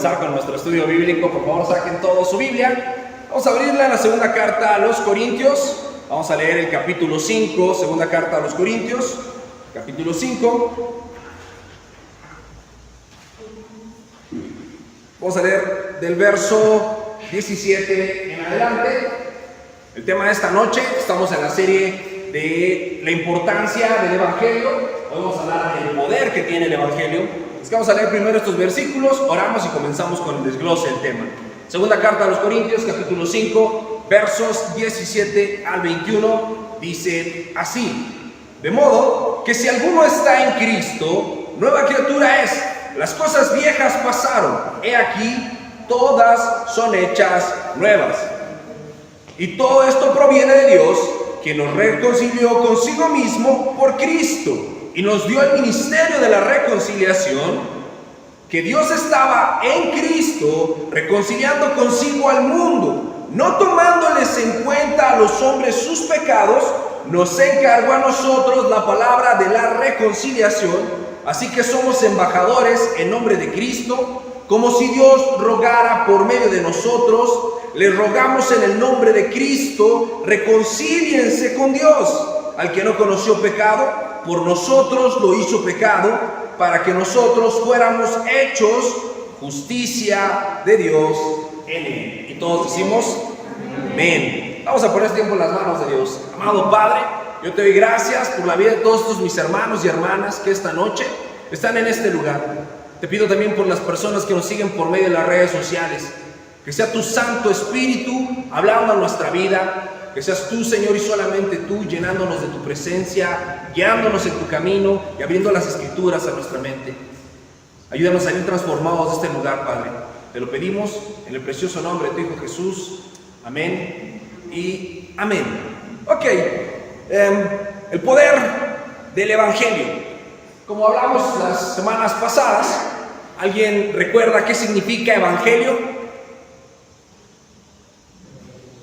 comenzar con nuestro estudio bíblico, por favor saquen todos su Biblia. Vamos a abrirla en la segunda carta a los Corintios. Vamos a leer el capítulo 5, segunda carta a los Corintios, capítulo 5. Vamos a leer del verso 17 en adelante. El tema de esta noche, estamos en la serie de la importancia del Evangelio. Hoy vamos a hablar del poder que tiene el Evangelio. Es que vamos a leer primero estos versículos, oramos y comenzamos con el desglose del tema. Segunda carta a los Corintios, capítulo 5, versos 17 al 21, dice así: de modo que si alguno está en Cristo, nueva criatura es. Las cosas viejas pasaron, he aquí, todas son hechas nuevas. Y todo esto proviene de Dios, que nos reconcilió consigo mismo por Cristo, y nos dio el ministerio de la reconciliación, que Dios estaba en Cristo reconciliando consigo al mundo, no tomándoles en cuenta a los hombres sus pecados, nos encargó a nosotros la palabra de la reconciliación. Así que somos embajadores en nombre de Cristo, como si Dios rogara por medio de nosotros. Les rogamos en el nombre de Cristo, reconcíliense con Dios. Al que no conoció pecado, por nosotros lo hizo pecado, para que nosotros fuéramos hechos justicia de Dios en él. Y todos decimos amén. Vamos a poner este tiempo en las manos de Dios. Amado Padre, yo te doy gracias por la vida de todos estos mis hermanos y hermanas que esta noche están en este lugar. Te pido también por las personas que nos siguen por medio de las redes sociales, que sea tu Santo Espíritu hablando a nuestra vida, que seas tú, Señor, y solamente tú, llenándonos de tu presencia, guiándonos en tu camino y abriendo las Escrituras a nuestra mente. Ayúdanos a ir transformados de este lugar, Padre. Te lo pedimos en el precioso nombre de tu Hijo Jesús. Amén y amén. Ok, el poder del Evangelio. Como hablamos las semanas pasadas, ¿alguien recuerda qué significa Evangelio?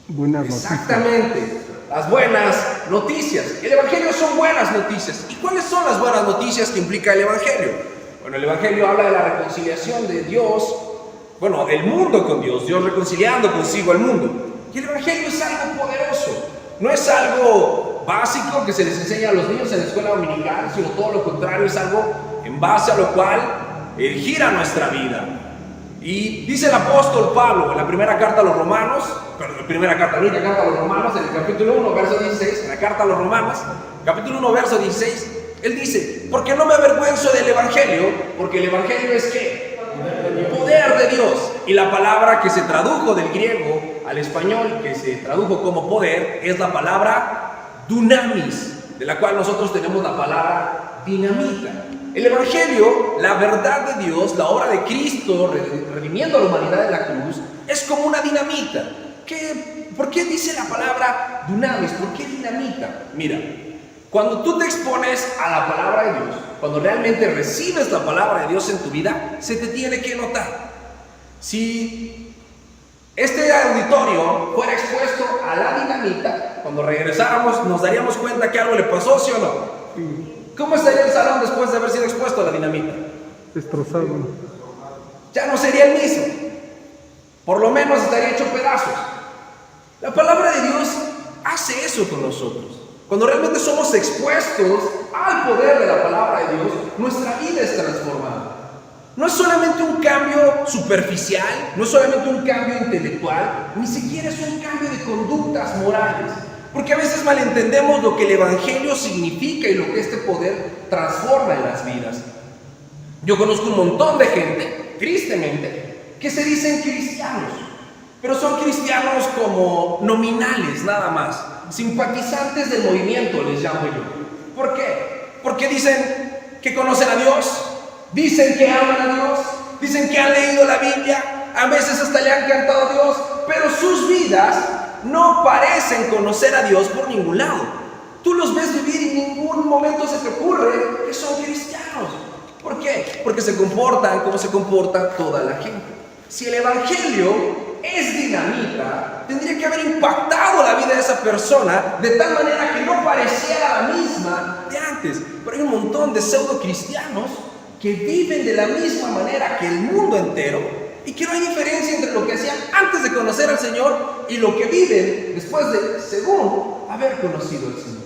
Buenas noticias. Exactamente, las buenas noticias. El Evangelio son buenas noticias. ¿Y cuáles son las buenas noticias que implica el Evangelio? Bueno, el Evangelio habla de la reconciliación de Dios, bueno, el mundo con Dios, Dios reconciliando consigo al mundo. Y el Evangelio es algo poderoso, no es algo básico que se les enseña a los niños en la escuela dominical, sino todo lo contrario, es algo en base a lo cual gira nuestra vida. Y dice el apóstol Pablo en la primera carta a los Romanos, la única carta a los Romanos, en el capítulo 1, verso 16, en la carta a los Romanos, capítulo 1, verso 16, él dice: porque no me avergüenzo del Evangelio, porque el Evangelio es ¿qué? El poder de Dios. Y la palabra que se tradujo del griego al español, que se tradujo como poder, es la palabra dunamis, de la cual nosotros tenemos la palabra dinamita. El Evangelio, la verdad de Dios, la obra de Cristo redimiendo a la humanidad de la cruz, es como una dinamita. ¿Por qué dice la palabra dunamis? ¿Por qué dinamita? Mira, cuando tú te expones a la palabra de Dios, cuando realmente recibes la palabra de Dios en tu vida, se te tiene que notar. Si este auditorio fuera expuesto a la dinamita, cuando regresáramos nos daríamos cuenta que algo le pasó, ¿sí o no? Sí. ¿Cómo estaría el salón después de haber sido expuesto a la dinamita? Destrozado. Ya no sería el mismo. Por lo menos estaría hecho pedazos. La palabra de Dios hace eso con nosotros. Cuando realmente somos expuestos al poder de la palabra de Dios, nuestra vida es transformada. No es solamente un cambio superficial, no es solamente un cambio intelectual, ni siquiera es un cambio de conductas morales. Porque a veces malentendemos lo que el Evangelio significa y lo que este poder transforma en las vidas. Yo conozco un montón de gente, tristemente, que se dicen cristianos, pero son cristianos como nominales nada más, simpatizantes del movimiento les llamo yo. ¿Por qué? Porque dicen que conocen a Dios, dicen que aman a Dios, dicen que han leído la Biblia, a veces hasta le han cantado a Dios, pero sus vidas no parecen conocer a Dios por ningún lado. Tú los ves vivir y en ningún momento se te ocurre que son cristianos. ¿Por qué? Porque se comportan como se comporta toda la gente. Si el Evangelio es dinamita, tendría que haber impactado la vida de esa persona de tal manera que no pareciera la misma de antes. Pero hay un montón de pseudo cristianos que viven de la misma manera que el mundo entero y que no hay diferencia entre lo que hacían antes de conocer al Señor y lo que viven después de, según haber conocido al Señor.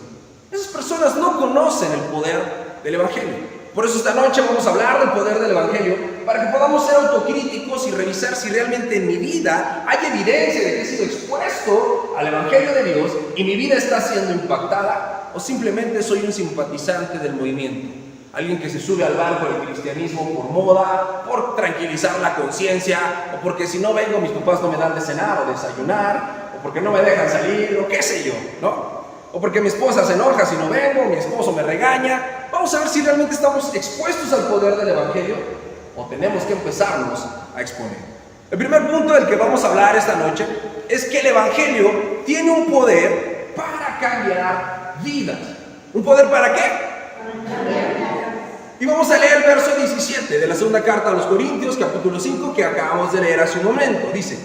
Esas personas no conocen el poder del Evangelio. Por eso esta noche vamos a hablar del poder del Evangelio, para que podamos ser autocríticos y revisar si realmente en mi vida hay evidencia de que he sido expuesto al Evangelio de Dios y mi vida está siendo impactada, o simplemente soy un simpatizante del movimiento. Alguien que se sube al barco del cristianismo por moda, por tranquilizar la conciencia, o porque si no vengo mis papás no me dan de cenar o desayunar, o porque no me dejan salir, o qué sé yo, ¿no? O porque mi esposa se enoja si no vengo, mi esposo me regaña. Vamos a ver si realmente estamos expuestos al poder del Evangelio o tenemos que empezarnos a exponer. El primer punto del que vamos a hablar esta noche es que el Evangelio tiene un poder para cambiar vidas. ¿Un poder para qué? Y vamos a leer el verso 17 de la segunda carta a los Corintios, capítulo 5, que acabamos de leer hace un momento. Dice: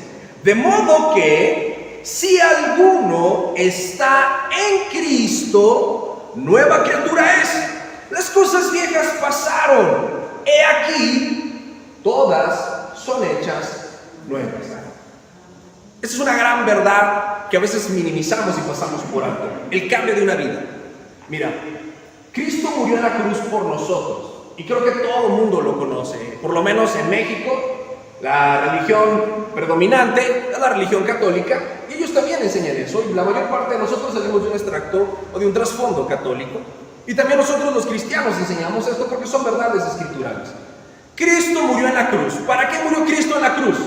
de modo que si alguno está en Cristo, nueva criatura es. Las cosas viejas pasaron. He aquí, todas son hechas nuevas. Esa es una gran verdad que a veces minimizamos y pasamos por alto. El cambio de una vida. Mira, Cristo murió en la cruz por nosotros. Y creo que todo el mundo lo conoce. Por lo menos en México, la religión predominante es la religión católica. Y ellos también enseñan eso. Y la mayor parte de nosotros salimos de un extracto o de un trasfondo católico. Y también nosotros los cristianos enseñamos esto porque son verdades escriturales. Cristo murió en la cruz. ¿Para qué murió Cristo en la cruz?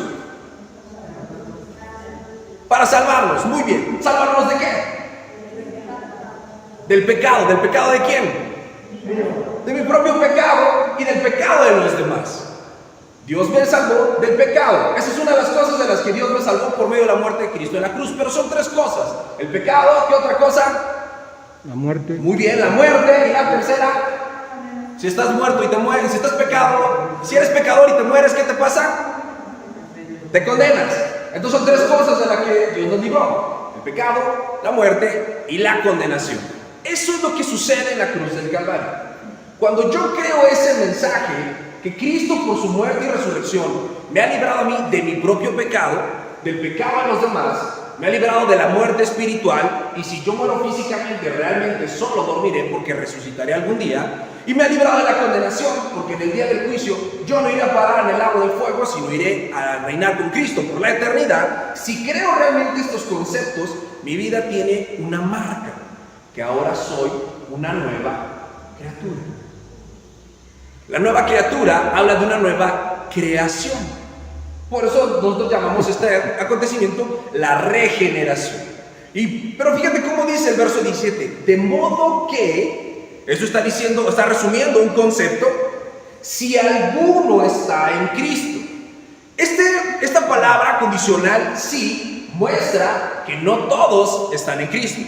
Para salvarnos. Muy bien. ¿Salvarnos de qué? Del pecado. ¿Del pecado de quién? De mi propio pecado y del pecado de los demás. Dios me salvó del pecado. Esa es una de las cosas de las que Dios me salvó por medio de la muerte de Cristo en la cruz. Pero son tres cosas. El pecado, ¿qué otra cosa? La muerte. Muy bien, la muerte. Y la tercera, si estás muerto y te mueres, si estás pecado, si eres pecador y te mueres, ¿qué te pasa? Te condenas. Entonces son tres cosas de las que Dios nos libró: el pecado, la muerte y la condenación. Eso es lo que sucede en la cruz del Calvario. Cuando yo creo ese mensaje, que Cristo por su muerte y resurrección me ha librado a mí de mi propio pecado, del pecado de los demás, me ha librado de la muerte espiritual, y si yo muero físicamente, realmente solo dormiré porque resucitaré algún día, y me ha librado de la condenación, porque en el día del juicio yo no iré a parar en el lago del fuego, sino iré a reinar con Cristo por la eternidad. Si creo realmente estos conceptos, mi vida tiene una marca, que ahora soy una nueva criatura. La nueva criatura habla de una nueva creación. Por eso nosotros llamamos este acontecimiento la regeneración. Pero fíjate cómo dice el verso 17: de modo que, eso está diciendo, está resumiendo un concepto, si alguno está en Cristo. Esta palabra condicional sí muestra que no todos están en Cristo.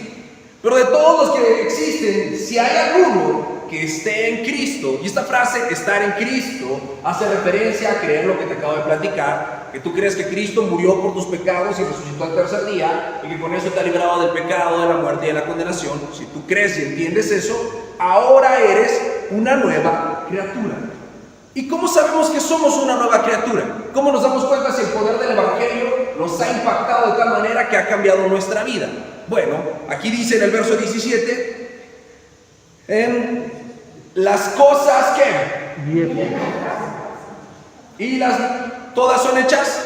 Pero de todos los que existen, si hay alguno que esté en Cristo, y esta frase, estar en Cristo, hace referencia a creer lo que te acabo de platicar, que tú crees que Cristo murió por tus pecados y resucitó al tercer día, y que con eso te ha librado del pecado, de la muerte y de la condenación. Si tú crees y entiendes eso, ahora eres una nueva criatura. ¿Y cómo sabemos que somos una nueva criatura? ¿Cómo nos damos cuenta si el poder del Evangelio nos ha impactado de tal manera que ha cambiado nuestra vida? Bueno, aquí dice en el verso 17, las cosas que Viejo. y todas son hechas.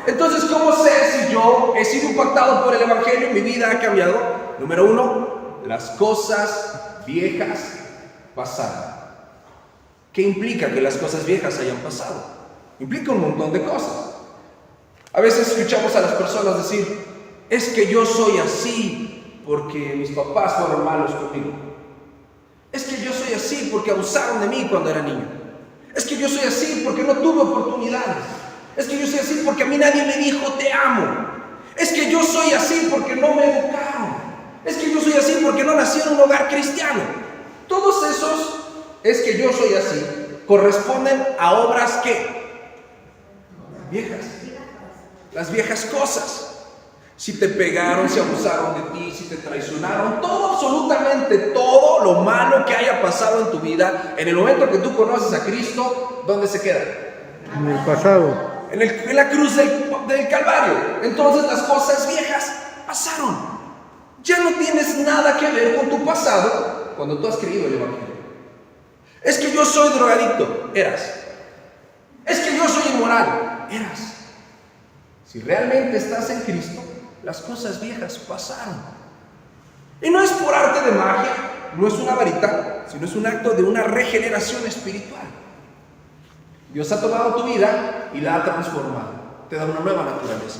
Entonces, ¿cómo sé si yo he sido impactado por el Evangelio y mi vida ha cambiado? Número uno, las cosas viejas pasaron. ¿Qué implica que las cosas viejas hayan pasado? Implica un montón de cosas. A veces escuchamos a las personas decir: es que yo soy así porque mis papás fueron malos conmigo. Es que yo soy así porque abusaron de mí cuando era niño. Es que yo soy así porque no tuve oportunidades. Es que yo soy así porque a mí nadie me dijo te amo. Es que yo soy así porque no me educaron. Es que yo soy así porque no nací en un hogar cristiano. Todos esos es que yo soy así corresponden a obras que viejas. Las viejas cosas. Si te pegaron, si abusaron de ti, si te traicionaron, todo, absolutamente todo lo malo que haya pasado en tu vida, en el momento que tú conoces a Cristo, ¿dónde se queda? En el pasado. en la cruz del Calvario. Entonces las cosas viejas pasaron. Ya no tienes nada que ver con tu pasado cuando tú has creído el Evangelio. Es que yo soy drogadicto, eras. Es que yo soy inmoral, eras. Si realmente estás en Cristo, las cosas viejas pasaron. Y no es por arte de magia, no es una varita, sino es un acto de una regeneración espiritual. Dios ha tomado tu vida y la ha transformado. Te da una nueva naturaleza.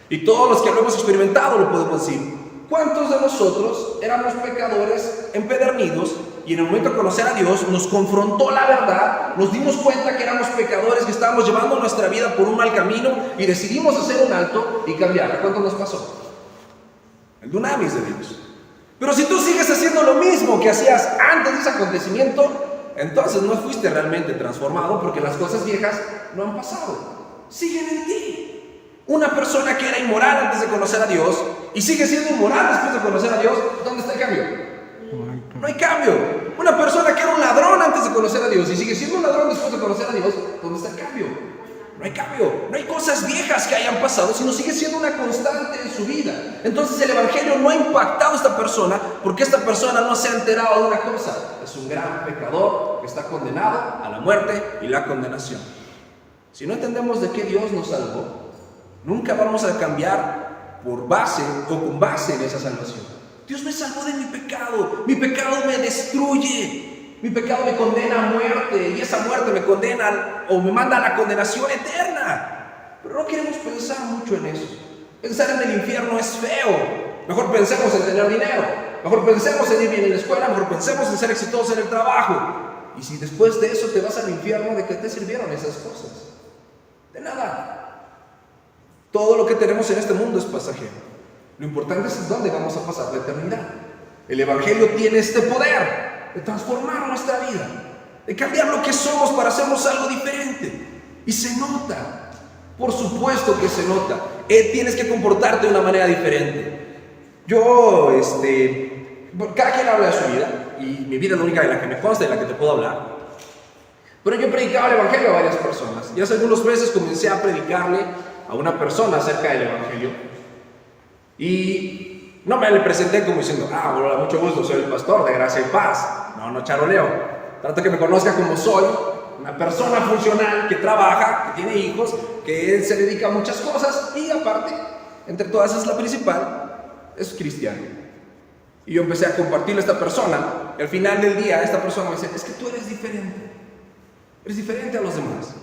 Y todos los que lo hemos experimentado lo podemos decir. ¿Cuántos de nosotros éramos pecadores empedernidos y en el momento de conocer a Dios nos confrontó la verdad, nos dimos cuenta que éramos pecadores, que estábamos llevando nuestra vida por un mal camino y decidimos hacer un alto y cambiar? ¿A cuánto nos pasó? El dunamis de Dios. Pero si tú sigues haciendo lo mismo que hacías antes de ese acontecimiento, entonces no fuiste realmente transformado, porque las cosas viejas no han pasado, siguen en ti. Una persona que era inmoral antes de conocer a Dios y sigue siendo inmoral después de conocer a Dios, ¿dónde está el cambio? No hay cambio. Una persona que era un ladrón antes de conocer a Dios y sigue siendo un ladrón después de conocer a Dios, ¿dónde está el cambio? No hay cambio. No hay cosas viejas que hayan pasado, sino sigue siendo una constante en su vida. Entonces el Evangelio no ha impactado a esta persona porque esta persona no se ha enterado de una cosa: es un gran pecador que está condenado a la muerte y la condenación. Si no entendemos de qué Dios nos salvó, nunca vamos a cambiar por base o con base en esa salvación. Dios me salvó de mi pecado me destruye, mi pecado me condena a muerte y esa muerte me condena o me manda a la condenación eterna. Pero no queremos pensar mucho en eso. Pensar en el infierno es feo. Mejor pensemos en tener dinero, mejor pensemos en ir bien en la escuela, mejor pensemos en ser exitosos en el trabajo. Y si después de eso te vas al infierno, ¿de qué te sirvieron esas cosas? De nada. Todo lo que tenemos en este mundo es pasajero. Lo importante es dónde vamos a pasar la eternidad. El Evangelio tiene este poder de transformar nuestra vida, de cambiar lo que somos para hacernos algo diferente. Y se nota, por supuesto que se nota. Tienes que comportarte de una manera diferente. Cada quien habla de su vida, y mi vida es la única de la que me consta, de la que te puedo hablar. Pero yo predicaba el Evangelio a varias personas, y hace algunos meses comencé a predicarle a una persona acerca del Evangelio. Y no me le presenté como diciendo: hola, mucho gusto, soy el pastor de Gracia y Paz. No charoleo. Trato que me conozca como soy, una persona funcional que trabaja, que tiene hijos, que se dedica a muchas cosas y aparte, entre todas es la principal, es cristiano. Y yo empecé a compartirle a esta persona, y al final del día esta persona me dice: es que tú eres diferente a los demás.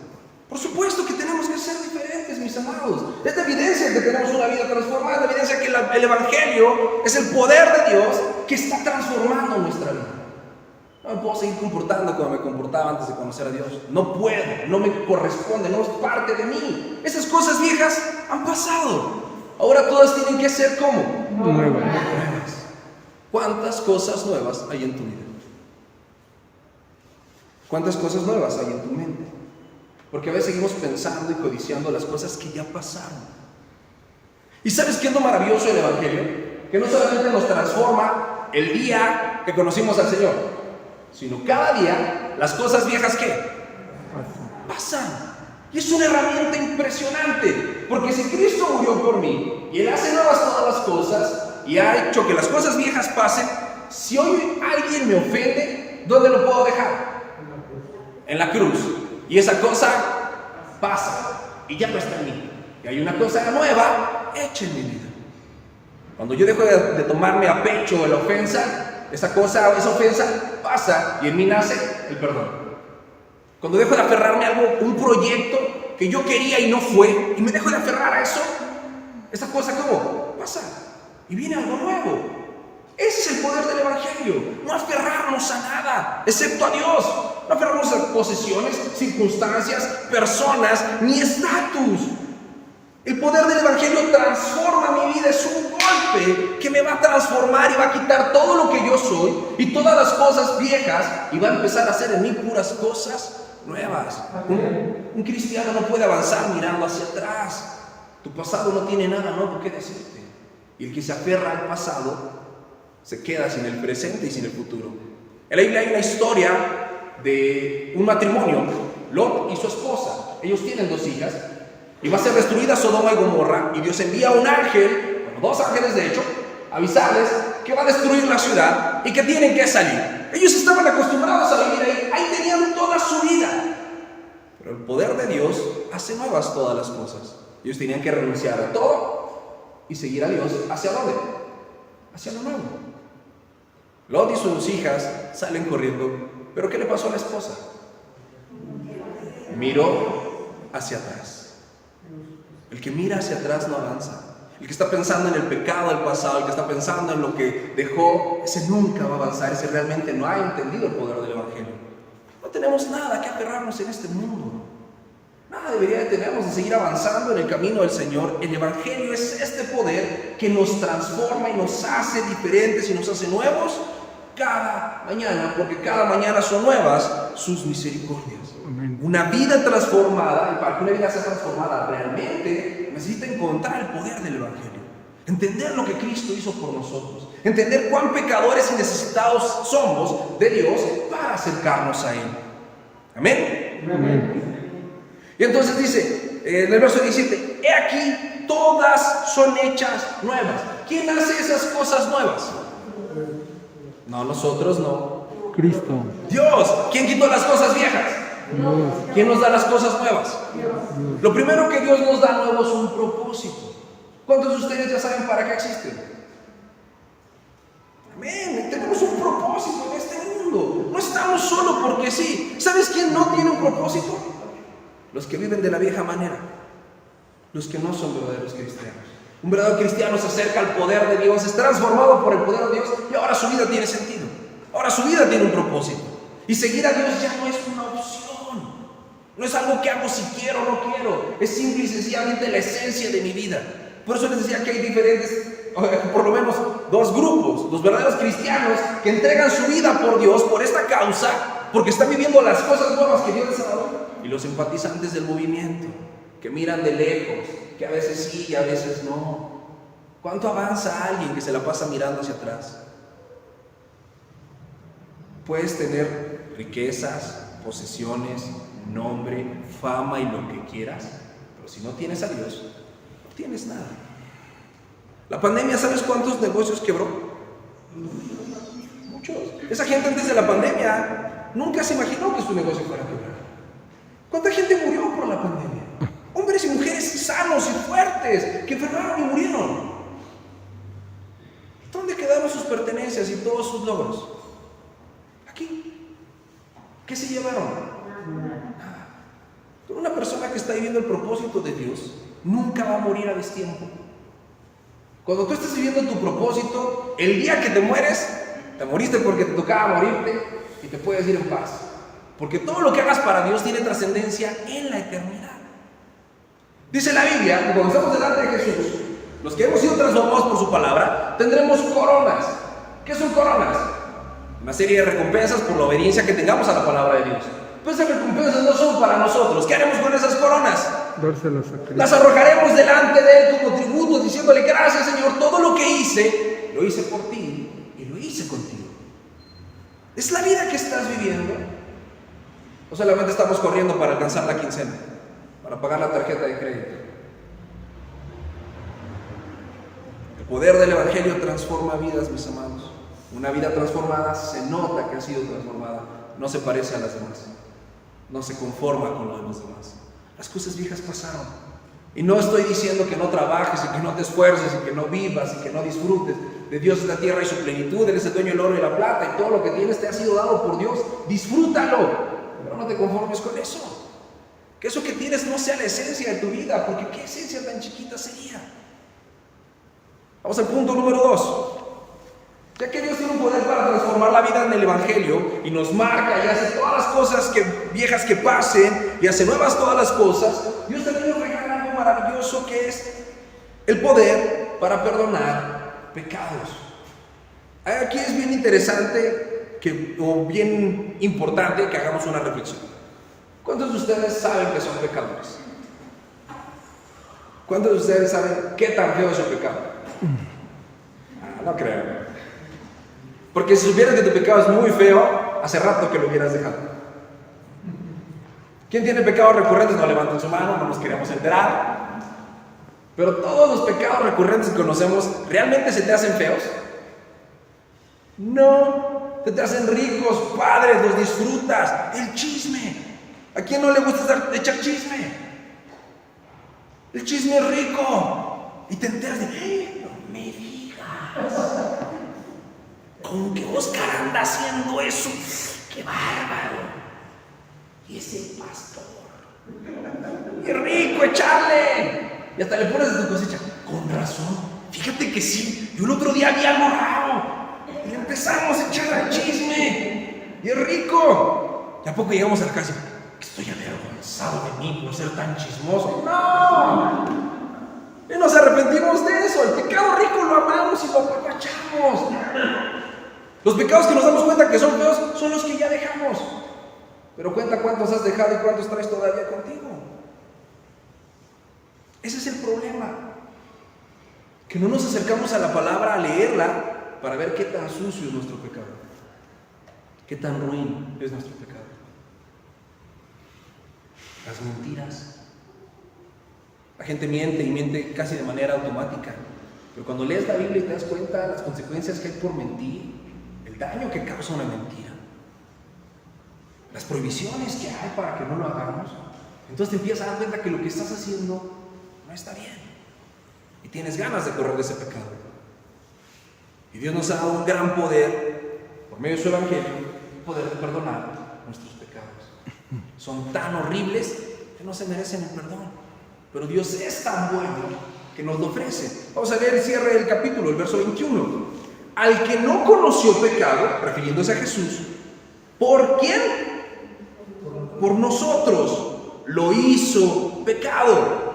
Por supuesto que tenemos que ser diferentes, mis amados. Es la evidencia que tenemos una vida transformada, es la evidencia que el Evangelio es el poder de Dios que está transformando nuestra vida. No me puedo seguir comportando como me comportaba antes de conocer a Dios. No puedo, no me corresponde, no es parte de mí. Esas cosas viejas han pasado. Ahora todas tienen que ser como nuevas. ¿Cuántas cosas nuevas hay en tu vida? ¿Cuántas cosas nuevas hay en tu mente? Porque a veces seguimos pensando y codiciando las cosas que ya pasaron. ¿Y sabes qué es lo maravilloso del Evangelio? Que no solamente nos transforma el día que conocimos al Señor, sino cada día las cosas viejas ¿qué? Pasan. Y es una herramienta impresionante, porque si Cristo murió por mí y Él hace nuevas todas las cosas y ha hecho que las cosas viejas pasen, si hoy alguien me ofende, ¿dónde lo puedo dejar? En la cruz. Y esa cosa pasa y ya no está en mí. Y hay una cosa nueva hecha en mi vida. Cuando yo dejo de tomarme a pecho la ofensa, esa ofensa pasa y en mí nace el perdón. Cuando dejo de aferrarme a algo, un proyecto que yo quería y no fue, y me dejo de aferrar a eso, esa cosa ¿cómo? Pasa y viene algo nuevo. Ese es el poder del Evangelio. No aferrarnos a nada, excepto a Dios. No aferrarnos a posesiones, circunstancias, personas, ni estatus. El poder del Evangelio transforma mi vida. Es un golpe que me va a transformar y va a quitar todo lo que yo soy y todas las cosas viejas y va a empezar a hacer en mí puras cosas nuevas. Un cristiano no puede avanzar mirando hacia atrás. Tu pasado no tiene nada nuevo que decirte. Y el que se aferra al pasado se queda sin el presente y sin el futuro. En la Biblia hay una historia de un matrimonio, Lot y su esposa. Ellos tienen 2 hijas Y va a ser destruida Sodoma y Gomorra, y Dios envía un ángel, bueno, 2 ángeles de hecho, a avisarles que va a destruir la ciudad y que tienen que salir. Ellos estaban acostumbrados a vivir ahí tenían toda su vida. Pero el poder de Dios hace nuevas todas las cosas. Ellos tenían que renunciar a todo y seguir a Dios. ¿Hacia dónde? Hacia lo nuevo. Lot y sus hijas salen corriendo. ¿Pero qué le pasó a la esposa? Miró hacia atrás. El que mira hacia atrás no avanza. El que está pensando en el pecado del pasado, el que está pensando en lo que dejó, ese nunca va a avanzar. Ese realmente no ha entendido el poder del Evangelio. No tenemos nada que aferrarnos en este mundo. Nada debería detenernos de seguir avanzando en el camino del Señor. El Evangelio es este poder que nos transforma y nos hace diferentes y nos hace nuevos cada mañana, porque cada mañana son nuevas sus misericordias. Amén. Una vida transformada, y para que una vida sea transformada realmente, necesita encontrar el poder del Evangelio. Entender lo que Cristo hizo por nosotros. Entender cuán pecadores y necesitados somos de Dios para acercarnos a Él. Amén. Amén. Y entonces dice, en el verso 17, he aquí, todas son hechas nuevas. ¿Quién hace esas cosas nuevas? No, nosotros no. Cristo. Dios. ¿Quién quitó las cosas viejas? Dios. ¿Quién nos da las cosas nuevas? Dios. Lo primero que Dios nos da nuevo es un propósito. ¿Cuántos de ustedes ya saben para qué existen? Amén. Tenemos un propósito en este mundo. No estamos solo porque sí. ¿Sabes quién no tiene un propósito? Los que viven de la vieja manera. Los que no son verdaderos cristianos. Un verdadero cristiano se acerca al poder de Dios, es transformado por el poder de Dios y ahora su vida tiene sentido. Ahora su vida tiene un propósito. Y seguir a Dios ya no es una opción. No es algo que hago si quiero o no quiero. Es simple y sencillamente la esencia de mi vida. Por eso les decía que hay diferentes, por lo menos 2 grupos. Los verdaderos cristianos que entregan su vida por Dios, por esta causa, porque están viviendo las cosas nuevas que Dios les ha dado. Y los simpatizantes del movimiento, que miran de lejos, que a veces sí y a veces no. ¿Cuánto avanza alguien que se la pasa mirando hacia atrás? Puedes tener riquezas, posesiones, nombre, fama y lo que quieras, pero si no tienes a Dios, no tienes nada. La pandemia, ¿sabes cuántos negocios quebró? Muchos. Esa gente antes de la pandemia nunca se imaginó que su negocio fuera a quebrar. ¿Cuánta gente murió por la pandemia? Hombres y mujeres sanos y fuertes que enfermaron y murieron. ¿Dónde quedaron sus pertenencias y todos sus logros? Aquí. ¿Qué se llevaron? Nada. Pero una persona que está viviendo el propósito de Dios nunca va a morir a destiempo. Cuando tú estés viviendo tu propósito, el día que te mueres, te moriste porque te tocaba morirte y te puedes ir en paz. Porque todo lo que hagas para Dios tiene trascendencia en la eternidad. Dice la Biblia que cuando estamos delante de Jesús, los que hemos sido transformados por su palabra, tendremos coronas. ¿Qué son coronas? Una serie de recompensas por la obediencia que tengamos a la palabra de Dios. Pues esas recompensas no son para nosotros. ¿Qué haremos con esas coronas? Dárselas a Cristo. Las arrojaremos delante de Él como tributo, diciéndole: gracias, Señor, todo lo que hice, lo hice por ti y lo hice contigo. ¿Es la vida que estás viviendo? ¿O solamente estamos corriendo para alcanzar la quincena? Para pagar la tarjeta de crédito. El poder del Evangelio transforma vidas, mis amados. Una vida transformada se nota que ha sido transformada. No se parece a las demás. No se conforma con lo de los demás. Las cosas viejas pasaron. Y no estoy diciendo que no trabajes y que no te esfuerces y que no vivas y que no disfrutes. De Dios es la tierra y su plenitud. Él es el dueño del oro y la plata. Y todo lo que tienes te ha sido dado por Dios. Disfrútalo. Pero no te conformes con eso. Que eso que tienes no sea la esencia de tu vida, porque qué esencia tan chiquita sería. Vamos al punto número 2. Ya que Dios tiene un poder para transformar la vida en el Evangelio y nos marca y hace todas las cosas viejas que pasen y hace nuevas todas las cosas, Dios también nos regala algo maravilloso que es el poder para perdonar pecados. Aquí es bien interesante o bien importante que hagamos una reflexión. ¿Cuántos de ustedes saben que son pecadores? ¿Cuántos de ustedes saben qué tan feo es su pecado? No creo. Porque si supieras que tu pecado es muy feo, hace rato que lo hubieras dejado. ¿Quién tiene pecados recurrentes? No levanten su mano, no nos queremos enterar. Pero todos los pecados recurrentes que conocemos, ¿realmente se te hacen feos? No, se te hacen ricos, padres, los disfrutas. El chisme. ¿A quién no le gusta echar chisme? El chisme es rico. Y te enteras de, no me digas. ¿Con que Oscar anda haciendo eso? ¡Qué bárbaro! Y ese pastor. ¡Qué rico echarle! Y hasta le pones de tu cosecha. Con razón. Fíjate que sí. Yo el otro día vi algo raro. Y le empezamos a echar al chisme. Y es rico. Y a poco llegamos a la casa. Estoy avergonzado de mí por ser tan chismoso. ¡No! Y nos arrepentimos de eso. El pecado rico lo amamos y lo apapachamos. Los pecados que nos damos cuenta que son feos son los que ya dejamos. Pero cuenta cuántos has dejado y cuántos traes todavía contigo. Ese es el problema. Que no nos acercamos a la palabra a leerla para ver qué tan sucio es nuestro pecado. Qué tan ruin es nuestro pecado. Las mentiras. La gente miente y miente casi de manera automática. Pero cuando lees la Biblia y te das cuenta de las consecuencias que hay por mentir, el daño que causa una mentira, las prohibiciones que hay para que no lo hagamos, entonces te empiezas a dar cuenta que lo que estás haciendo no está bien. Y tienes ganas de correr de ese pecado. Y Dios nos ha dado un gran poder, por medio de su Evangelio, poder de perdonar nuestros pecados. Son tan horribles que no se merecen el perdón. Pero Dios es tan bueno que nos lo ofrece. Vamos a ver el cierre del capítulo, el verso 21. Al que no conoció pecado, refiriéndose a Jesús, ¿por quién? Por nosotros lo hizo pecado,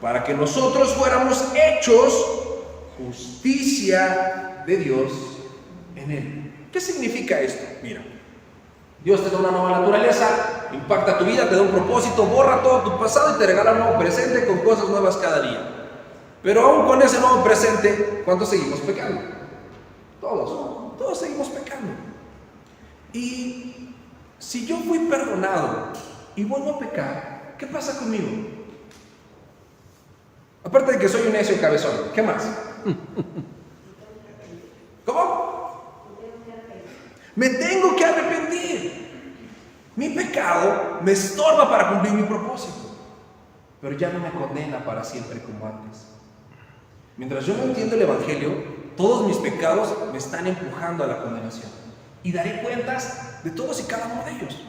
para que nosotros fuéramos hechos justicia de Dios en él. ¿Qué significa esto? Mira, Dios te da una nueva naturaleza, impacta tu vida, te da un propósito, borra todo tu pasado y te regala un nuevo presente con cosas nuevas cada día. Pero aún con ese nuevo presente, ¿cuántos seguimos pecando? Todos seguimos pecando. Y si yo fui perdonado y vuelvo a pecar, ¿qué pasa conmigo? Aparte de que soy un necio cabezón, ¿qué más? ¿Cómo? Me tengo que arrepentir. Mi pecado me estorba para cumplir mi propósito, pero ya no me condena para siempre como antes. Mientras yo no entiendo el Evangelio, todos mis pecados me están empujando a la condenación. Y daré cuentas de todos y cada uno de ellos.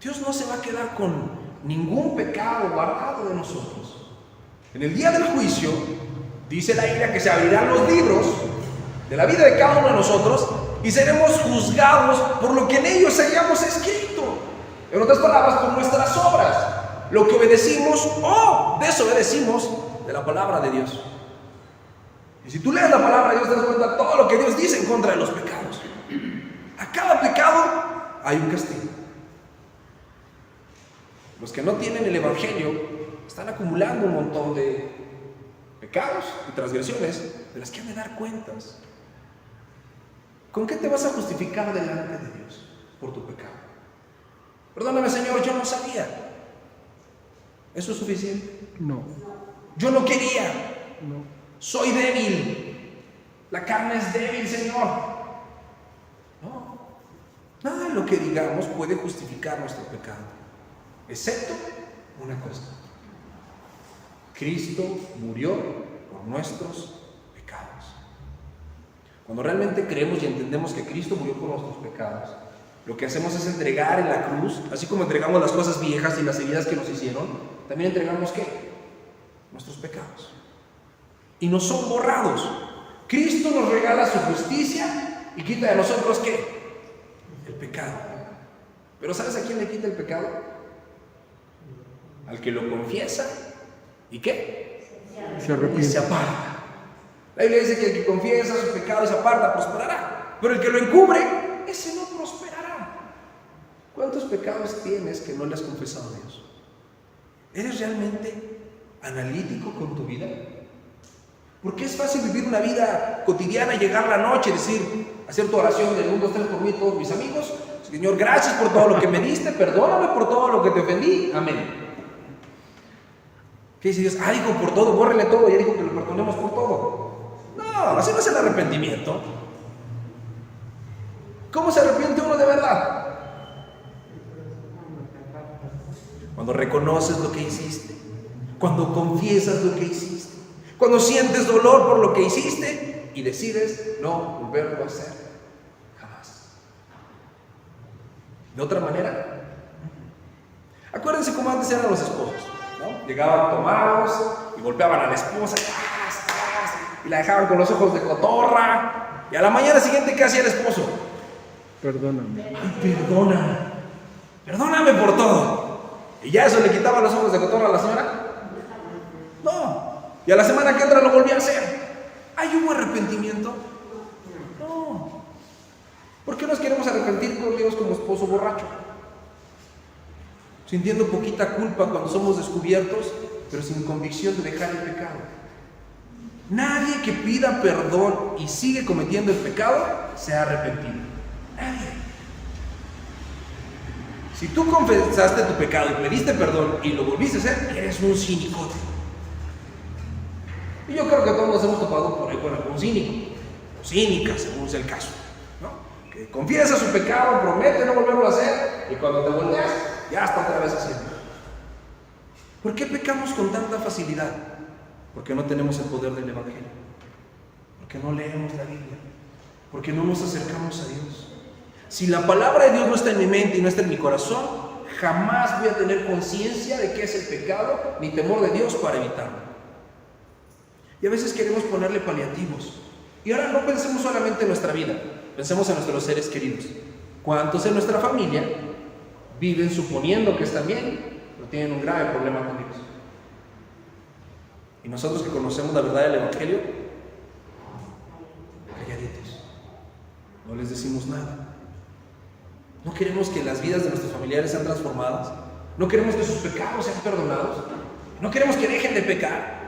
Dios no se va a quedar con ningún pecado guardado de nosotros. En el día del juicio, dice la Biblia que se abrirán los libros de la vida de cada uno de nosotros y seremos juzgados por lo que en ellos hayamos escrito. En otras palabras, por nuestras obras, lo que obedecimos o desobedecimos de la palabra de Dios. Y si tú lees la palabra de Dios, te das cuenta de todo lo que Dios dice en contra de los pecados. A cada pecado hay un castigo. Los que no tienen el Evangelio están acumulando un montón de pecados y transgresiones de las que han de dar cuentas. ¿Con qué te vas a justificar delante de Dios por tu pecado? Perdóname, Señor, yo no sabía. ¿Eso es suficiente? No. Yo no quería. No. Soy débil. La carne es débil, Señor. No. Nada de lo que digamos puede justificar nuestro pecado, excepto una cosa. Cristo murió por nuestros pecados. Cuando realmente creemos y entendemos que Cristo murió por nuestros pecados, lo que hacemos es entregar en la cruz, así como entregamos las cosas viejas y las heridas que nos hicieron, también entregamos ¿qué? Nuestros pecados. Y nos son borrados. Cristo nos regala su justicia y quita de nosotros ¿qué? El pecado. Pero ¿sabes a quién le quita el pecado? Al que lo confiesa y ¿qué? Se arrepiente. Y se aparta. La Biblia dice que el que confiesa su pecado y se aparta prosperará, pero el que lo encubre, ese no prosperará. ¿Cuántos pecados tienes que no le has confesado a Dios? ¿Eres realmente analítico con tu vida? Porque es fácil vivir una vida cotidiana, llegar la noche, decir, hacer tu oración del 1, 2, 3 por mí, todos mis amigos, Señor, gracias por todo lo que me diste, perdóname por todo lo que te ofendí. Amén. ¿Qué dice Dios? Ah, dijo por todo, bórrele todo, ya dijo que lo perdonemos por todo. No, así no es el arrepentimiento. ¿Cómo se arrepiente uno de verdad? Cuando reconoces lo que hiciste, cuando confiesas lo que hiciste, cuando sientes dolor por lo que hiciste y decides no volverlo a hacer jamás. De otra manera, acuérdense cómo antes eran los esposos, ¿no? Llegaban tomados y golpeaban a la esposa y la dejaban con los ojos de cotorra, y a la mañana siguiente, ¿qué hacía el esposo? Perdóname. Ay, perdóname por todo. ¿Y ya eso le quitaba los ojos de cotorra a la señora? No. Y a la semana que entra lo volvía a hacer. ¿Hay hubo arrepentimiento? No. ¿Por qué nos queremos arrepentir con Dios como esposo borracho? Sintiendo poquita culpa cuando somos descubiertos, pero sin convicción de dejar el pecado. Nadie que pida perdón y sigue cometiendo el pecado se ha arrepentido. Nadie. Si tú confesaste tu pecado y pediste perdón y lo volviste a hacer, eres un cínico. Y yo creo que todos nos hemos topado por ahí con algún cínico, o cínica, según sea el caso, ¿no? Que confiesa su pecado, promete no volverlo a hacer, y cuando te volteas, ya está otra vez haciendo. ¿Por qué pecamos con tanta facilidad? Porque no tenemos el poder del Evangelio, porque no leemos la Biblia, porque no nos acercamos a Dios. Si la palabra de Dios no está en mi mente y no está en mi corazón, jamás voy a tener conciencia de qué es el pecado, ni temor de Dios para evitarlo. Y a veces queremos ponerle paliativos. Y ahora no pensemos solamente en nuestra vida, pensemos en nuestros seres queridos. ¿Cuántos en nuestra familia viven suponiendo que están bien, pero tienen un grave problema con Dios? Y nosotros que conocemos la verdad del Evangelio, calladitos, no les decimos nada. No queremos que las vidas de nuestros familiares sean transformadas. No queremos que sus pecados sean perdonados. No queremos que dejen de pecar.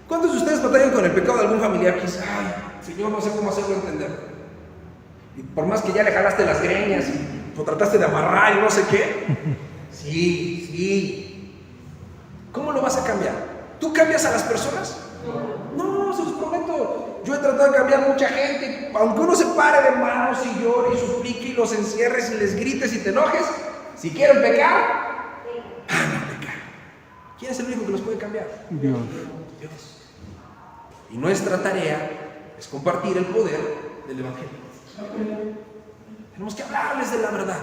¿Cuántos de ustedes batallan con el pecado de algún familiar que dice, ay, Señor, no sé cómo hacerlo entender? Y por más que ya le jalaste las greñas y lo trataste de amarrar y no sé qué. Sí. ¿Cómo lo vas a cambiar? ¿Tú cambias a las personas? No, se los prometo. Yo he tratado de cambiar mucha gente. Aunque uno se pare de manos y llore y suplique y los encierres y les grites y te enojes, si quieren pecar, van a pecar. ¿Quién es el único que los puede cambiar? Dios. Dios. Y nuestra tarea es compartir el poder del Evangelio. Tenemos que hablarles de la verdad.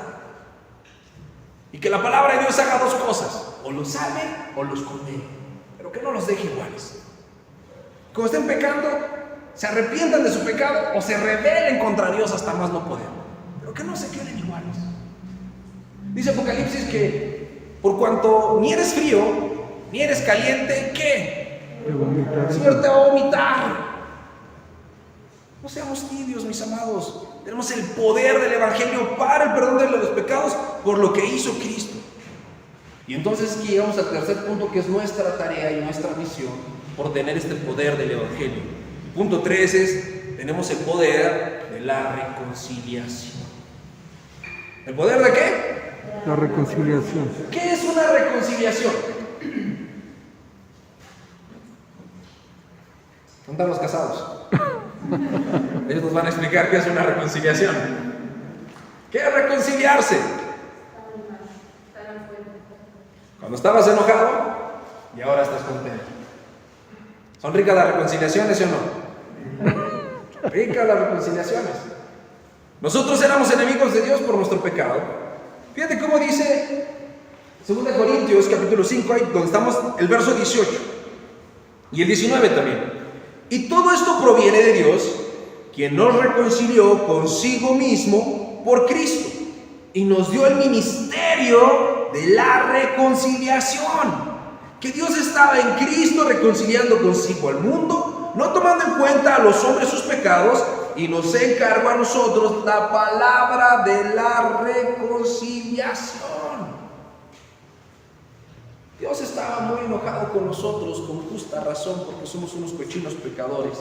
Y que la palabra de Dios haga dos cosas: o los salve o los condene, pero que no los deje iguales. Cuando estén pecando, se arrepientan de su pecado o se rebelen contra Dios hasta más no poder, pero que no se queden iguales. Dice Apocalipsis que por cuanto ni eres frío ni eres caliente, ¿qué? El Señor te va a vomitar. No seamos tibios, mis amados. Tenemos el poder del Evangelio para el perdón de los pecados por lo que hizo Cristo. Y entonces aquí llegamos al tercer punto, que es nuestra tarea y nuestra misión por tener este poder del Evangelio. Punto 3 es, tenemos el poder de la reconciliación. ¿El poder de qué? La reconciliación. ¿Qué es una reconciliación? ¿Dónde están los casados? Ellos nos van a explicar qué es una reconciliación. ¿Qué es reconciliarse? Cuando estabas enojado y ahora estás contento. ¿Son ricas las reconciliaciones, sí o no? Ricas las reconciliaciones. Nosotros éramos enemigos de Dios por nuestro pecado. Fíjate cómo dice 2 Corintios capítulo 5, ahí donde estamos, el verso 18 y el 19 también. Y todo esto proviene de Dios, quien nos reconcilió consigo mismo por Cristo y nos dio el ministerio de la reconciliación. Que Dios estaba en Cristo reconciliando consigo al mundo, no tomando en cuenta a los hombres sus pecados, y nos encargó a nosotros la palabra de la reconciliación. Dios estaba muy enojado con nosotros, con justa razón, porque somos unos cochinos pecadores,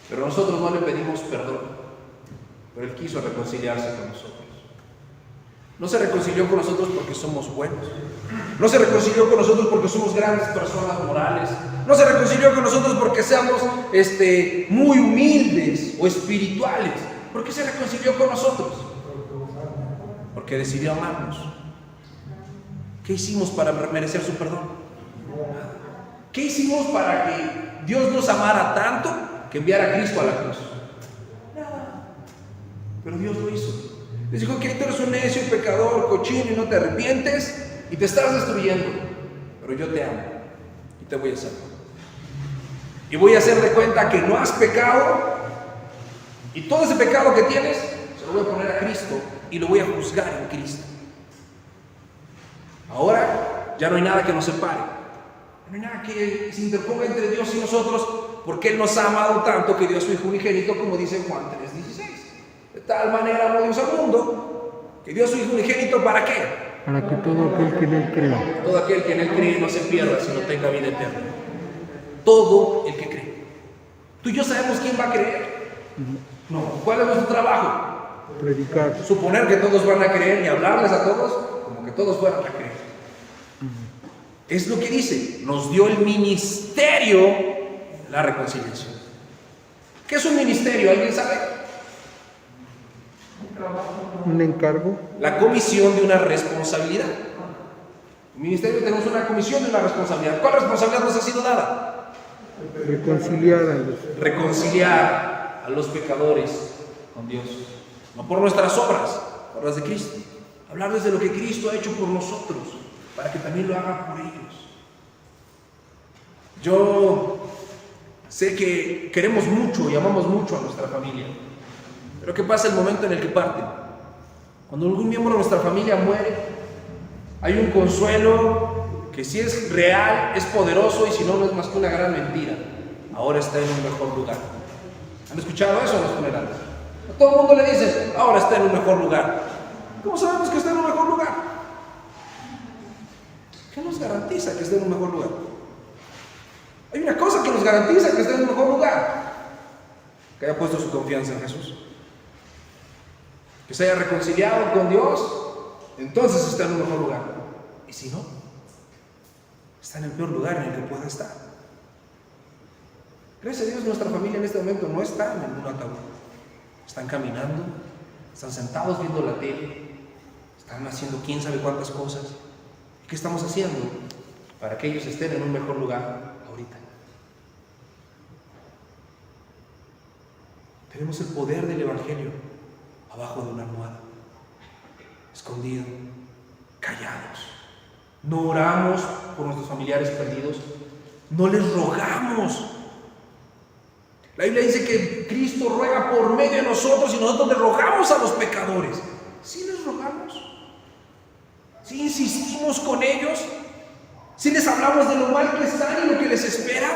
pero nosotros no le pedimos perdón, pero Él quiso reconciliarse con nosotros. No se reconcilió con nosotros porque somos buenos. No se reconcilió con nosotros porque somos grandes personas morales. No se reconcilió con nosotros porque seamos muy humildes o espirituales. ¿Por qué se reconcilió con nosotros? Porque decidió amarnos. ¿Qué hicimos para merecer su perdón? ¿Qué hicimos para que Dios nos amara tanto que enviara a Cristo a la cruz? Nada. Pero Dios lo hizo. Les dijo que tú eres un necio, un pecador, cochino y no te arrepientes y te estás destruyendo. Pero yo te amo y te voy a salvar. Y voy a hacer de cuenta que no has pecado y todo ese pecado que tienes se lo voy a poner a Cristo y lo voy a juzgar en Cristo. Ahora ya no hay nada que nos separe. No hay nada que se interponga entre Dios y nosotros, porque Él nos ha amado tanto que dio a su Hijo unigénito, como dice en Juan 3:16. De tal manera amó Dios al mundo, que dio a su Hijo unigénito, ¿para qué? Para que todo aquel que en él crea. Todo aquel que en Él cree no se pierda, sino tenga vida eterna. Todo el que cree. Tú y yo sabemos quién va a creer. No. ¿Cuál es nuestro trabajo? Predicar. Suponer que todos van a creer y hablarles a todos como que todos fueran a creer. Es lo que dice. Nos dio el ministerio de la reconciliación. ¿Qué es un ministerio? ¿Alguien sabe? Un encargo. La comisión de una responsabilidad. En el ministerio tenemos una comisión de una responsabilidad. ¿Cuál responsabilidad nos ha sido dada? Reconciliar a los pecadores con Dios. No por nuestras obras, por las de Cristo. Hablarles de lo que Cristo ha hecho por nosotros, para que también lo hagan por ellos. Yo sé que queremos mucho y amamos mucho a nuestra familia. Pero ¿qué pasa el momento en el que parten? Cuando algún miembro de nuestra familia muere, hay un consuelo que si es real, es poderoso, y si no, no es más que una gran mentira. Ahora está en un mejor lugar. ¿Han escuchado eso en los funerales? A todo el mundo le dicen, ahora está en un mejor lugar. ¿Cómo sabemos que está en un mejor lugar? ¿Qué nos garantiza que esté en un mejor lugar? Hay una cosa que nos garantiza que esté en un mejor lugar: que haya puesto su confianza en Jesús, que se haya reconciliado con Dios. Entonces está en un mejor lugar. Y si no, está en el peor lugar en el que pueda estar. Gracias a Dios, nuestra familia en este momento no está en un ataúd. Están caminando, están sentados viendo la tele, están haciendo quién sabe cuántas cosas. ¿Y qué estamos haciendo para que ellos estén en un mejor lugar ahorita? Tenemos el poder del Evangelio abajo de una almohada, escondido, callados. No oramos por nuestros familiares perdidos, no les rogamos. La Biblia dice que Cristo ruega por medio de nosotros y nosotros le rogamos a los pecadores. ¿Sí les rogamos? ¿Sí insistimos con ellos? ¿Sí les hablamos de lo mal que están y lo que les espera?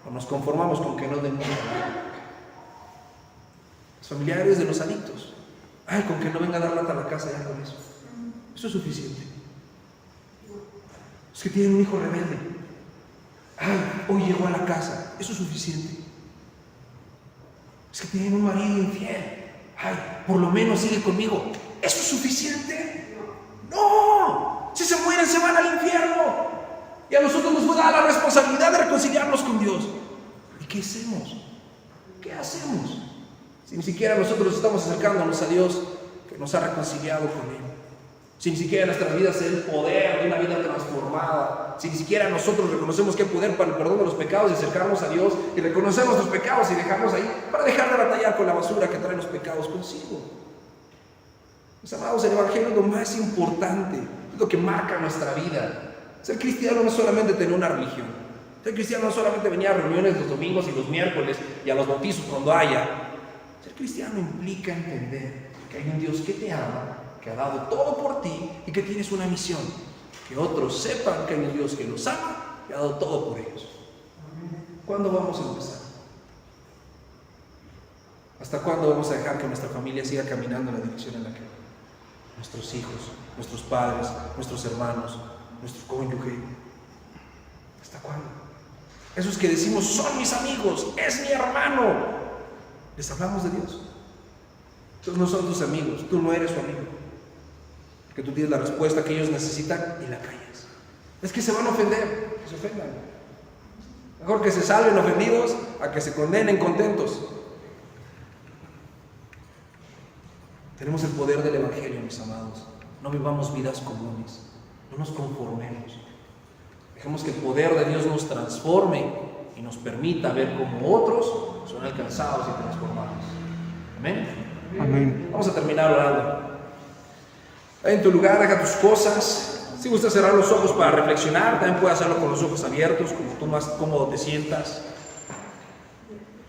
¿O nos conformamos con que no den nada? Los familiares de los adictos, ay, con que no venga a dar lata a la casa, ya con eso. Eso es suficiente. Los que tienen un hijo rebelde, ay, hoy llegó a la casa, eso es suficiente. Los que tienen un marido infiel, ay, por lo menos sigue conmigo, ¿eso es suficiente? No, si se mueren se van al infierno. Y a nosotros nos fue dada la responsabilidad de reconciliarnos con Dios. ¿Y qué hacemos? ¿Qué hacemos? Si ni siquiera nosotros estamos acercándonos a Dios, que nos ha reconciliado con Él. Si ni siquiera en nuestras vidas es el poder de una vida transformada. Si ni siquiera nosotros reconocemos que hay poder para el perdón de los pecados y acercarnos a Dios y reconocer nuestros pecados y dejarnos ahí para dejar de batallar con la basura que traen los pecados consigo. Mis amados, el Evangelio es lo más importante, es lo que marca nuestra vida. Ser cristiano no es solamente tener una religión. Ser cristiano no es solamente venir a reuniones los domingos y los miércoles y a los bautizos cuando haya. Ser cristiano implica entender que hay un Dios que te ama, que ha dado todo por ti y que tienes una misión. Que otros sepan que hay un Dios que los ama y ha dado todo por ellos. ¿Cuándo vamos a empezar? ¿Hasta cuándo vamos a dejar que nuestra familia siga caminando en la dirección en la que va? Nuestros hijos, nuestros padres, nuestros hermanos, nuestro cónyuge. ¿Hasta cuándo? Esos que decimos son mis amigos, es mi hermano. ¿Les hablamos de Dios? Entonces no son tus amigos, tú no eres su amigo. Que tú tienes la respuesta que ellos necesitan y la callas. Es que se van a ofender, que se ofendan. Mejor que se salven ofendidos a que se condenen contentos. Tenemos el poder del Evangelio, mis amados. No vivamos vidas comunes. No nos conformemos. Dejemos que el poder de Dios nos transforme y nos permita ver cómo otros son alcanzados y transformados. Amén. Amén. Vamos a terminar orando. En tu lugar, deja tus cosas. Si gustas cerrar los ojos para reflexionar, también puedes hacerlo con los ojos abiertos, como tú más cómodo te sientas.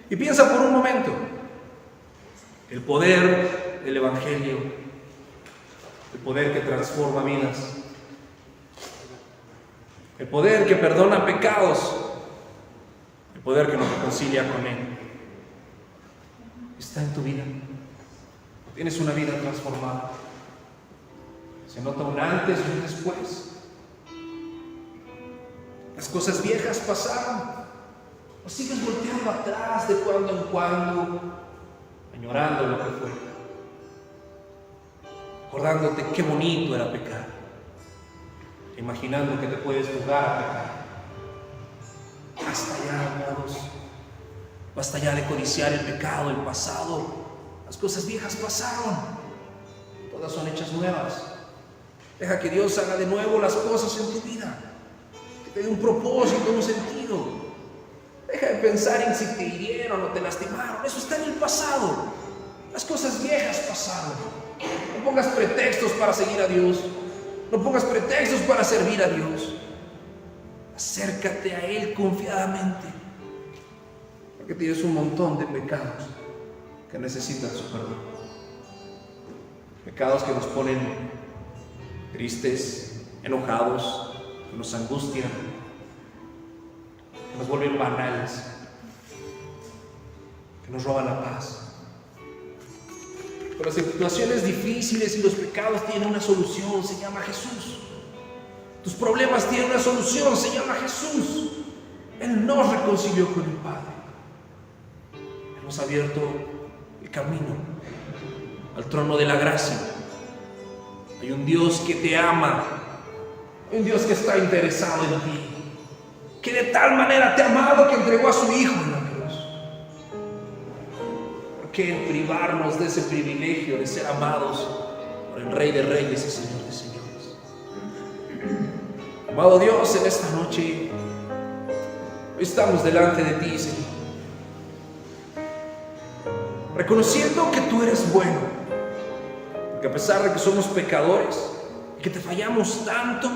Y piensa por un momento el poder del Evangelio, el poder que transforma vidas, el poder que perdona pecados, el poder que nos reconcilia con Él. Está en tu vida. Tienes una vida transformada. Se nota un antes y un después. Las cosas viejas pasaron. O sigues volteando atrás de cuando en cuando, añorando lo que fue, acordándote qué bonito era pecar, imaginando que te puedes jugar a pecar. Basta ya, amados. Basta ya de codiciar el pecado, el pasado. Las cosas viejas pasaron. Todas son hechas nuevas. Deja que Dios haga de nuevo las cosas en tu vida, que te dé un propósito, un sentido. Deja de pensar en si te hirieron o te lastimaron. Eso está en el pasado. Las cosas viejas pasaron. No pongas pretextos para seguir a Dios. No pongas pretextos para servir a Dios. Acércate a Él confiadamente, porque tienes un montón de pecados que necesitan su perdón. Pecados que nos ponen tristes, enojados, que nos angustian, que nos vuelven banales, que nos roban la paz. Pero las situaciones difíciles y los pecados tienen una solución, se llama Jesús. Tus problemas tienen una solución, se llama Jesús. Él nos reconcilió con el Padre. Él nos ha abierto el camino al trono de la gracia. Hay un Dios que te ama, hay un Dios que está interesado en ti, que de tal manera te ha amado que entregó a su Hijo en la cruz. ¿Por qué privarnos de ese privilegio de ser amados por el Rey de Reyes y Señor de Señores? Amado Dios, en esta noche hoy estamos delante de ti, Señor, reconociendo que tú eres bueno. Que a pesar de que somos pecadores y que te fallamos tanto,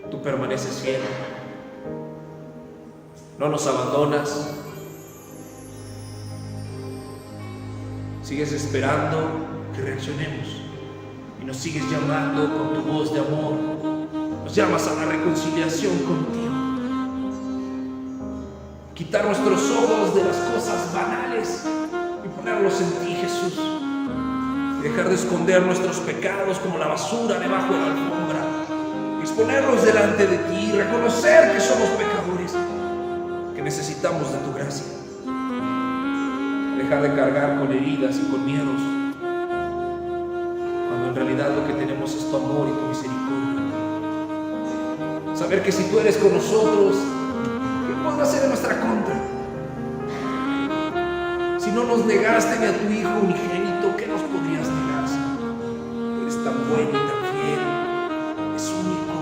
tú permaneces fiel. No nos abandonas. Sigues esperando que reaccionemos y nos sigues llamando con tu voz de amor. Nos llamas a la reconciliación contigo. Quitar nuestros ojos de las cosas banales y ponerlos en ti, Jesús. Dejar de esconder nuestros pecados como la basura debajo de la alfombra, exponerlos delante de ti, reconocer que somos pecadores, que necesitamos de tu gracia. Dejar de cargar con heridas y con miedos, cuando en realidad lo que tenemos es tu amor y tu misericordia. Saber que si tú eres con nosotros, ¿qué podrá ser en nuestra contra? Si no nos negaste ni a tu Hijo unigénito, ¿qué nos podrías negar, Señor? Eres tan bueno y tan fiel, es único,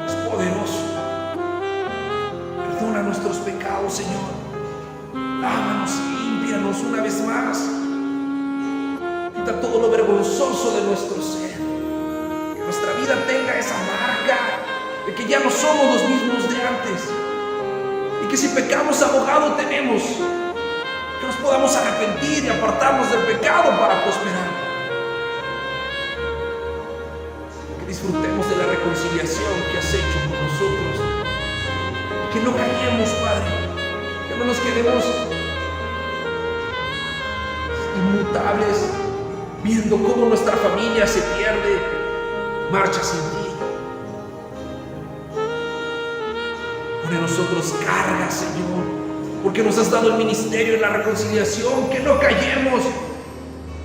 es poderoso. Perdona nuestros pecados, Señor. Lávanos y límpianos una vez más. Quita todo lo vergonzoso de nuestro ser. Que nuestra vida tenga esa marca de que ya no somos los mismos de antes. Y que si pecamos, abogado tenemos. Que nos podamos arrepentir y apartarnos del pecado para prosperar. Que disfrutemos de la reconciliación que has hecho con nosotros. Y que no callemos, Padre. Que no nos quedemos inmutables viendo cómo nuestra familia se pierde, marcha sin ti. Pon en nosotros carga, Señor, porque nos has dado el ministerio de la reconciliación. Que no callemos,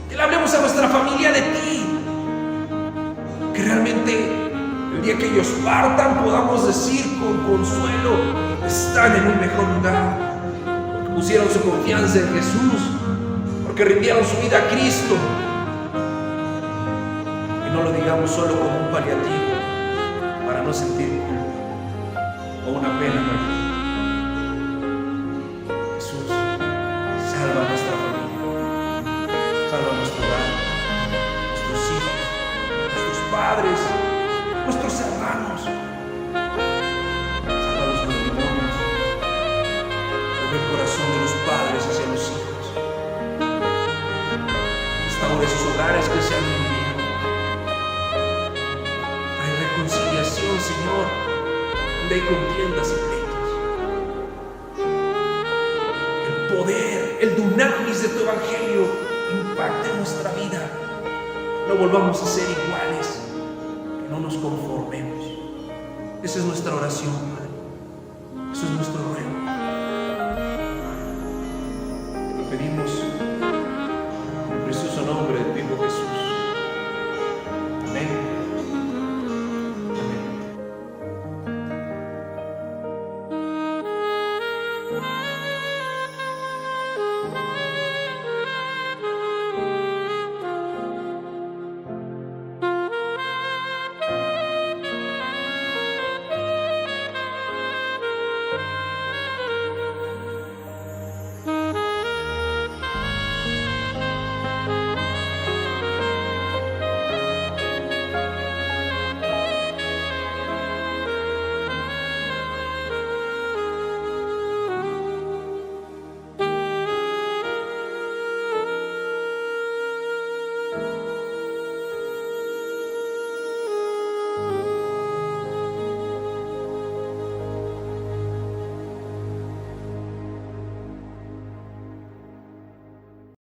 que le hablemos a nuestra familia de ti, que realmente el día que ellos partan podamos decir con consuelo: están en un mejor lugar, porque pusieron su confianza en Jesús, porque rindieron su vida a Cristo. Y no lo digamos solo como un paliativo para no sentir culpa o una pena. Jesús, salva a nuestra familia, salva a nuestro hogar, nuestros hijos, nuestros padres, nuestros hermanos. Salva los matrimonios, mueve el corazón de los padres hacia los hijos. Restaura esos hogares que se han dividido. Hay reconciliación, Señor, donde hay contiendas y pleitos. El poder, el dunamis de tu evangelio impacta en nuestra vida. No volvamos a ser iguales, que no nos conformemos. Esa es nuestra oración, Padre. Eso es nuestro ruego. Te lo pedimos